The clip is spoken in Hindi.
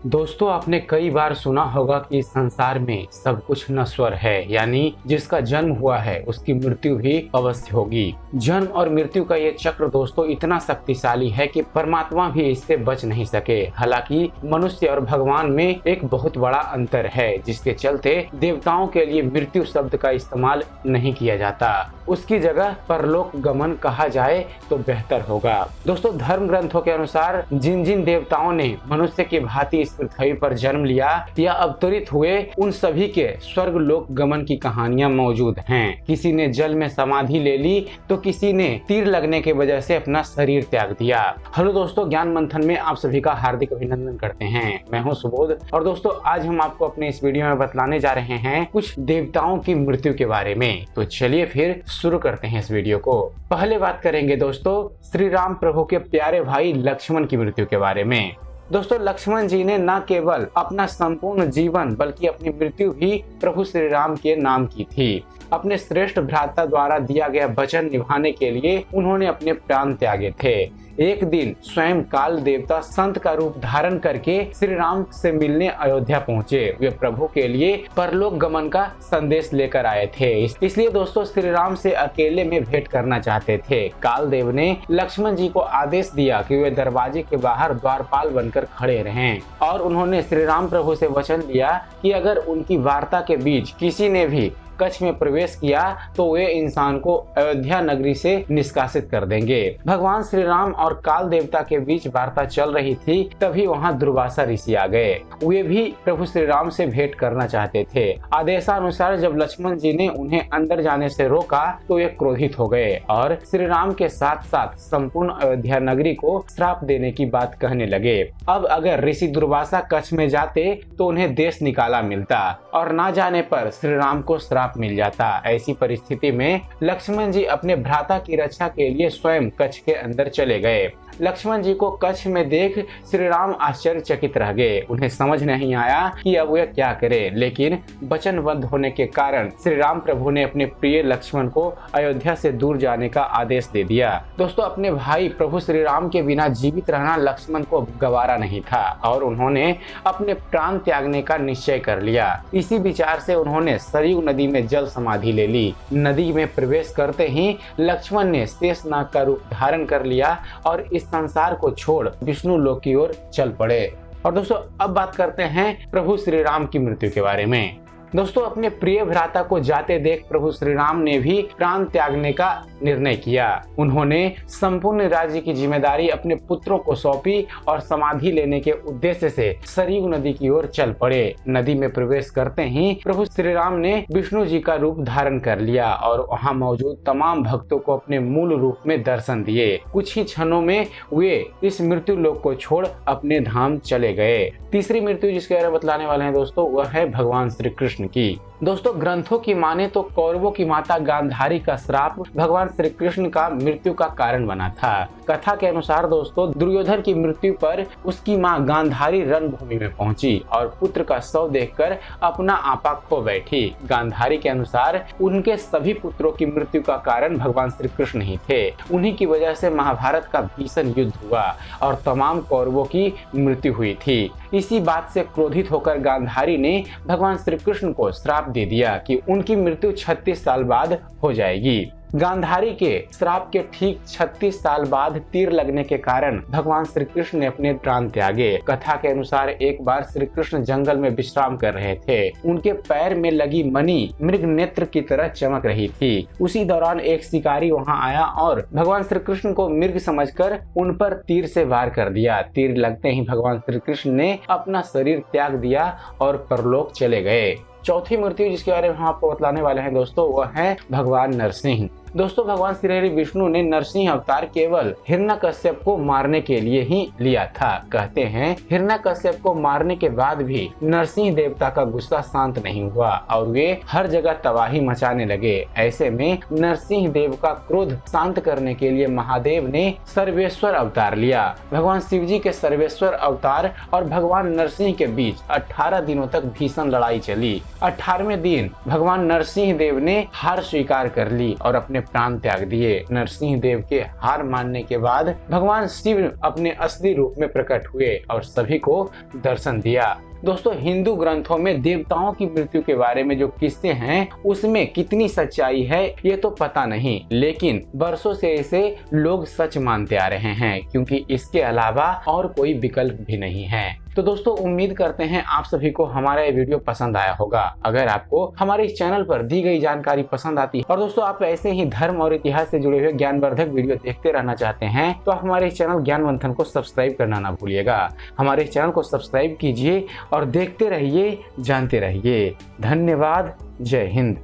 दोस्तों, आपने कई बार सुना होगा कि इस संसार में सब कुछ नश्वर है, यानी जिसका जन्म हुआ है उसकी मृत्यु भी अवश्य होगी। जन्म और मृत्यु का ये चक्र दोस्तों इतना शक्तिशाली है कि परमात्मा भी इससे बच नहीं सके। हालांकि मनुष्य और भगवान में एक बहुत बड़ा अंतर है, जिसके चलते देवताओं के लिए मृत्यु शब्द का इस्तेमाल नहीं किया जाता, उसकी जगह परलोक गमन कहा जाए तो बेहतर होगा। दोस्तों, धर्म ग्रंथों के अनुसार जिन जिन देवताओं ने मनुष्य की भांति इस पृथ्वी पर जन्म लिया या अवतरित हुए, उन सभी के स्वर्ग लोक गमन की कहानियां मौजूद हैं। किसी ने जल में समाधि ले ली तो किसी ने तीर लगने की वजह से अपना शरीर त्याग दिया। हेलो दोस्तों, ज्ञान मंथन में आप सभी का हार्दिक अभिनंदन करते हैं। मैं हूं सुबोध और दोस्तों आज हम आपको अपने इस वीडियो में बतलाने जा रहे हैं कुछ देवताओं की मृत्यु के बारे में। तो चलिए फिर शुरू करते हैं इस वीडियो को। पहले बात करेंगे दोस्तों श्री राम प्रभु के प्यारे भाई लक्ष्मण की मृत्यु के बारे में। दोस्तों, लक्ष्मण जी ने न केवल अपना संपूर्ण जीवन बल्कि अपनी मृत्यु भी प्रभु श्री राम के नाम की थी। अपने श्रेष्ठ भ्राता द्वारा दिया गया वचन निभाने के लिए उन्होंने अपने प्राण त्यागे थे। एक दिन स्वयं काल देवता संत का रूप धारण करके श्री राम से मिलने अयोध्या पहुँचे। वे प्रभु के लिए परलोक गमन का संदेश लेकर आए थे, इसलिए दोस्तों श्री राम से अकेले में भेंट करना चाहते थे। काल देव ने लक्ष्मण जी को आदेश दिया कि वे दरवाजे के बाहर द्वारपाल बनकर खड़े रहें और उन्होंने श्री राम प्रभु से वचन लिया कि अगर उनकी वार्ता के बीच किसी ने भी कच्छ में प्रवेश किया तो वे इंसान को अयोध्या नगरी से निष्कासित कर देंगे। भगवान श्री राम और काल देवता के बीच वार्ता चल रही थी, तभी वहां दुर्वासा ऋषि आ गए। वे भी प्रभु श्री राम से भेंट करना चाहते थे। आदेशानुसार जब लक्ष्मण जी ने उन्हें अंदर जाने से रोका तो वे क्रोधित हो गए और श्री राम के साथ साथ संपूर्ण अयोध्या नगरी को श्राप देने की बात कहने लगे। अब अगर ऋषि दुर्वासा कच्छ में जाते तो उन्हें देश निकाला मिलता और न जाने पर श्री राम को श्राप मिल जाता। ऐसी परिस्थिति में लक्ष्मण जी अपने भ्राता की रक्षा के लिए स्वयं कच्छ के अंदर चले गए। लक्ष्मण जी को कच्छ में देख श्री राम आश्चर्यचकित रह गए। उन्हें समझ नहीं आया कि अब वे क्या करें, लेकिन वचनबद्ध होने के कारण श्री राम प्रभु ने अपने प्रिय लक्ष्मण को अयोध्या से दूर जाने का आदेश दे दिया। दोस्तों, अपने भाई प्रभु श्री राम के बिना जीवित रहना लक्ष्मण को गवारा नहीं था और उन्होंने अपने प्राण त्यागने का निश्चय कर लिया। इसी विचार से उन्होंने सरयू नदी में जल समाधि ले ली। नदी में प्रवेश करते ही लक्ष्मण ने शेषनाग का रूप धारण कर लिया और इस संसार को छोड़ विष्णु लोक की ओर चल पड़े। और दोस्तों अब बात करते हैं प्रभु श्री राम की मृत्यु के बारे में। दोस्तों, अपने प्रिय भ्राता को जाते देख प्रभु श्री राम ने भी प्राण त्यागने का निर्णय किया। उन्होंने संपूर्ण राज्य की जिम्मेदारी अपने पुत्रों को सौंपी और समाधि लेने के उद्देश्य से सरयू नदी की ओर चल पड़े। नदी में प्रवेश करते ही प्रभु श्री राम ने विष्णु जी का रूप धारण कर लिया और वहां मौजूद तमाम भक्तों को अपने मूल रूप में दर्शन दिए। कुछ ही क्षणों में वे इस मृत्यु लोक को छोड़ अपने धाम चले गए। तीसरी मृत्यु जिसके बारे में बतलाने वाले हैं दोस्तों, वह है भगवान श्री कृष्ण की। दोस्तों, ग्रंथों की माने तो कौरवों की माता गांधारी का श्राप भगवान श्री कृष्ण का मृत्यु का कारण बना था। कथा के अनुसार दोस्तों दुर्योधन की मृत्यु पर उसकी मां गांधारी रणभूमि में पहुंची और पुत्र का शव देखकर अपना आपा खो बैठी। गांधारी के अनुसार उनके सभी पुत्रों की मृत्यु का कारण भगवान श्री कृष्ण ही थे। उन्हीं की वजह से महाभारत का भीषण युद्ध हुआ और तमाम कौरवों की मृत्यु हुई थी। इसी बात से क्रोधित होकर गांधारी ने भगवान श्री कृष्ण को श्राप दे दिया कि उनकी मृत्यु 36 साल बाद हो जाएगी। गांधारी के श्राप के ठीक 36 साल बाद तीर लगने के कारण भगवान श्री कृष्ण ने अपने प्राण त्यागे। कथा के अनुसार एक बार श्री कृष्ण जंगल में विश्राम कर रहे थे। उनके पैर में लगी मणि मृग नेत्र की तरह चमक रही थी। उसी दौरान एक शिकारी वहां आया और भगवान श्री कृष्ण को मृग समझकर उन पर तीर से वार कर दिया। तीर लगते ही भगवान श्री कृष्ण ने अपना शरीर त्याग दिया और परलोक चले गए। चौथी मृत्यु जिसके बारे में हम आपको बतलाने वाले हैं दोस्तों, वह है भगवान नरसिंह। दोस्तों, भगवान श्री हरि विष्णु ने नरसिंह अवतार केवल हिरण्यकश्यप को मारने के लिए ही लिया था। कहते हैं हिरण्यकश्यप को मारने के बाद भी नरसिंह देवता का गुस्सा शांत नहीं हुआ और वे हर जगह तबाही मचाने लगे। ऐसे में नरसिंह देव का क्रोध शांत करने के लिए महादेव ने सर्वेश्वर अवतार लिया। भगवान शिव जी के सर्वेश्वर अवतार और भगवान नरसिंह के बीच 18 दिनों तक भीषण लड़ाई चली। 18वें दिन भगवान नरसिंह देव ने हार स्वीकार कर ली और अपने प्राण त्याग दिए। नरसिंह देव के हार मानने के बाद भगवान शिव अपने असली रूप में प्रकट हुए और सभी को दर्शन दिया। दोस्तों, हिंदू ग्रंथों में देवताओं की मृत्यु के बारे में जो किस्से हैं उसमें कितनी सच्चाई है ये तो पता नहीं, लेकिन बरसों से इसे लोग सच मानते आ रहे हैं क्योंकि इसके अलावा और कोई विकल्प भी नहीं है। तो दोस्तों, उम्मीद करते हैं आप सभी को हमारा ये वीडियो पसंद आया होगा। अगर आपको हमारे इस चैनल पर दी गई जानकारी पसंद आती है और दोस्तों आप ऐसे ही धर्म और इतिहास से जुड़े हुए ज्ञानवर्धक वीडियो देखते रहना चाहते हैं तो आप हमारे इस चैनल ज्ञान मंथन को सब्सक्राइब करना ना भूलिएगा। हमारे इस चैनल को सब्सक्राइब कीजिए और देखते रहिए, जानते रहिए। धन्यवाद। जय हिंद।